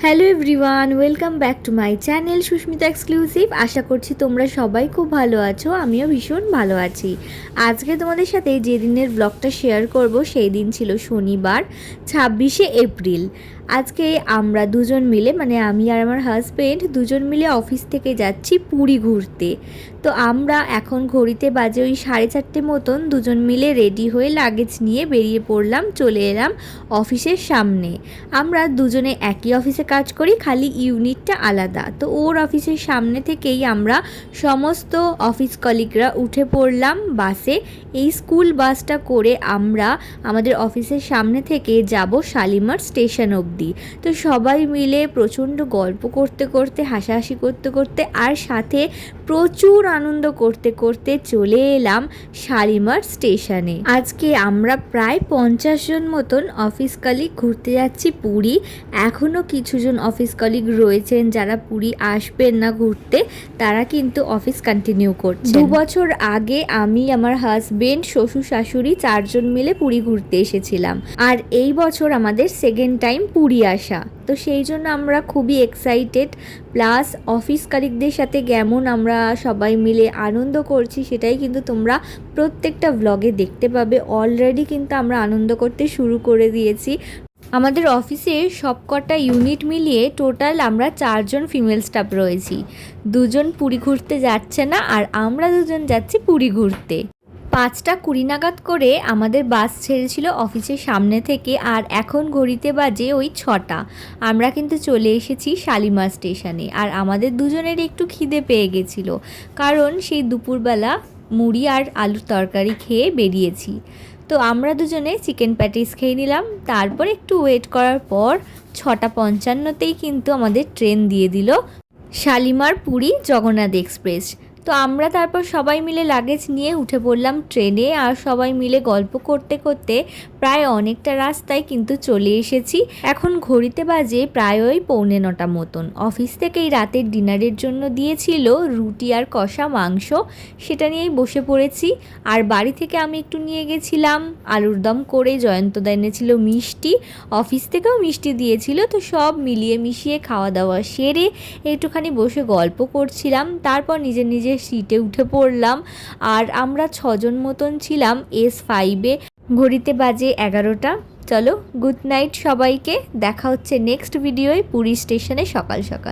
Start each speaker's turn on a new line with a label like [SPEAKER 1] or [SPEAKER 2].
[SPEAKER 1] Hello everyone, welcome back to my channel Sushmita exclusive. আশা করছি তোমরা সবাই খুব ভালো আছো, আমিও ভীষণ ভালো আছি। আজকে তোমাদের সাথে যে দিনের ব্লগটা শেয়ার করব সেই দিন ছিল শনিবার 26শে এপ্রিল। আজকে আমরা দুজন মিলে মানে আমি আর আমার হাজব্যান্ড দুজন মিলে অফিস থেকে যাচ্ছি পুরী ঘুরতে। তো আমরা এখন ঘড়িতে বাজে ওই 4:30 মতন দুজন মিলে রেডি হয়ে লাগেজ নিয়ে বেরিয়ে পড়লাম, চলে এলাম অফিসের সামনে। আমরা দুজনে একই অফিসে কাজ করি, খালি ইউনিটটা আলাদা। তো ওর অফিসের সামনে থেকেই আমরা সমস্ত অফিস কলিগরা উঠে পড়লাম বাসে। এই স্কুল বাসটা করে আমরা আমাদের অফিসের সামনে থেকে যাব শালিমার স্টেশন অবধি। তো সবাই মিলে প্রচণ্ড গল্প করতে করতে, হাসাহাসি করতে করতে আর সাথে প্রচুর আনন্দ করতে করতে চলে এলাম শালিমার স্টেশনে। আজকে আমরা প্রায় 50 জন মতন অফিস কলিগ ঘুরতে যাচ্ছি পুরী। এখনও কিছুজন অফিস কলিগ রয়েছেন যারা পুরী আসবেন না ঘুরতে, তারা কিন্তু অফিস কন্টিনিউ করছে। 2 বছর আগে আমি, আমার হাজবেন্ড, শ্বশুর শাশুড়ি 4 জন মিলে পুরী ঘুরতে এসেছিলাম, আর এই বছর আমাদের সেকেন্ড টাইম পুরী আসা। তো সেই জন্য আমরা খুবই এক্সাইটেড, প্লাস অফিস কলিগদের সাথে কেমন আমরা সবাই মিলে আনন্দ করছি সেটাই কিন্তু তোমরা প্রত্যেকটা ব্লগে দেখতে পাবে। অলরেডি কিন্তু আমরা আনন্দ করতে শুরু করে দিয়েছি। আমাদের অফিসে সবকটা ইউনিট মিলিয়ে টোটাল আমরা 4 জন ফিমেল স্টাফ রয়েছি। 2 জন পুরী ঘুরতে যাচ্ছে না, আর আমরা 2 জন যাচ্ছি পুরী ঘুরতে। 5:20 নাগাদ করে আমাদের বাস ছেড়েছিল অফিসের সামনে থেকে, আর এখন ঘড়িতে বাজে ওই 6টা। আমরা কিন্তু চলে এসেছি শালিমার স্টেশনে। আর আমাদের দুজনের একটু খিদে পেয়ে গেছিলো, কারণ সেই দুপুরবেলা মুড়ি আর আলুর তরকারি খেয়ে বেরিয়েছি। তো আমরা দুজনে চিকেন প্যাটিস খেয়ে নিলাম। তারপর একটু ওয়েট করার পর 6:55তেই কিন্তু আমাদের ট্রেন দিয়ে দিল শালিমার পুরী জগন্নাথ এক্সপ্রেস। তো আমরা তারপর সবাই মিলে লাগেজ নিয়ে উঠে পড়লাম ট্রেনে, আর সবাই মিলে গল্প করতে করতে প্রায় অনেকটা রাস্তায় কিন্তু চলে এসেছি। এখন ঘড়িতে বাজে প্রায় ওই 8:45 মতন। অফিস থেকেই রাতের ডিনারের জন্য দিয়েছিল রুটি আর কষা মাংস, সেটা নিয়েই বসে পড়েছি। আর বাড়ি থেকে আমি একটু নিয়ে গেছিলাম আলুর দম করে, জয়ন্তদা এনেছিল মিষ্টি, অফিস থেকেও মিষ্টি দিয়েছিল। তো সব মিলিয়ে মিশিয়ে খাওয়া দাওয়া সেরে একটুখানি বসে গল্প করছিলাম। তারপর নিজের নিজের সিটে উঠে পড়লাম। আর আমরা 6 জন মতন ছিলাম S5-এ। ঘড়িতে বাজে 11টা। চলো, গুড নাইট সবাইকে, দেখা হচ্ছে নেক্সট ভিডিওয় পুরী স্টেশনে সকাল সকাল।